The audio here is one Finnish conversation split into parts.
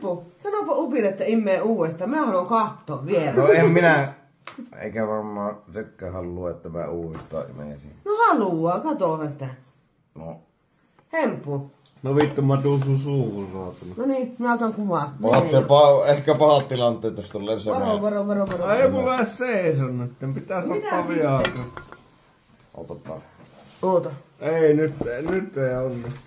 Hemppu, sanopa Upille, että imee uudestaan. Mä haluan katsoa vielä. No en minä, eikä varmaan sekään halua, että mä uudestaan imesin. No haluaa, katsohan sitä. No. Hemppu. No vittu, mä tuun sun suuhun saatana. No niin, mä otan kuvaa. Ehkä pahat tilanteet, jos tulee semmoinen. Varo. Ai mulla ei seison nyt, pitää saada viaakra. Otetaan. Oota. Ei, nyt ei onnistu.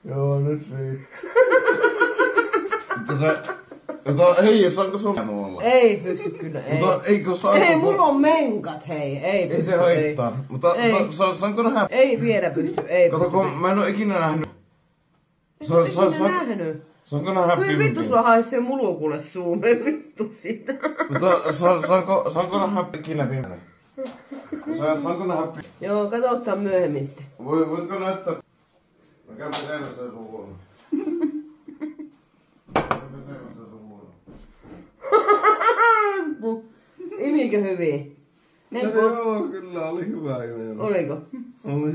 Joo, nyt riittää. Hei, saanko sun mulla? Ei pysty kyllä, ei. Mutta eikö saanko... Ei, mulla on menkat, hei. Ei Ei pysty, se haittaa. Mutta saanko nähdä? Ei vielä pysty, ei Kato, pysty. kun mä en oo ikinä nähnyt. Ikinä nähnyt. Saanko nähdä Hyi vittu, sulla haisee mulukulle suume, vittu siitä. Mutta saanko nähdä ikinä pimeänä? Saanko nähdä pimeänä? Joo, kato ottaa myöhemmin sitten. Voitko näyttää? Mä käyn pesemässä sun luona. Imikö hyvin? Hemppu. Joo, kyllä oli hyvä ime. Oliko? Oli.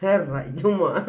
Herra Jumala.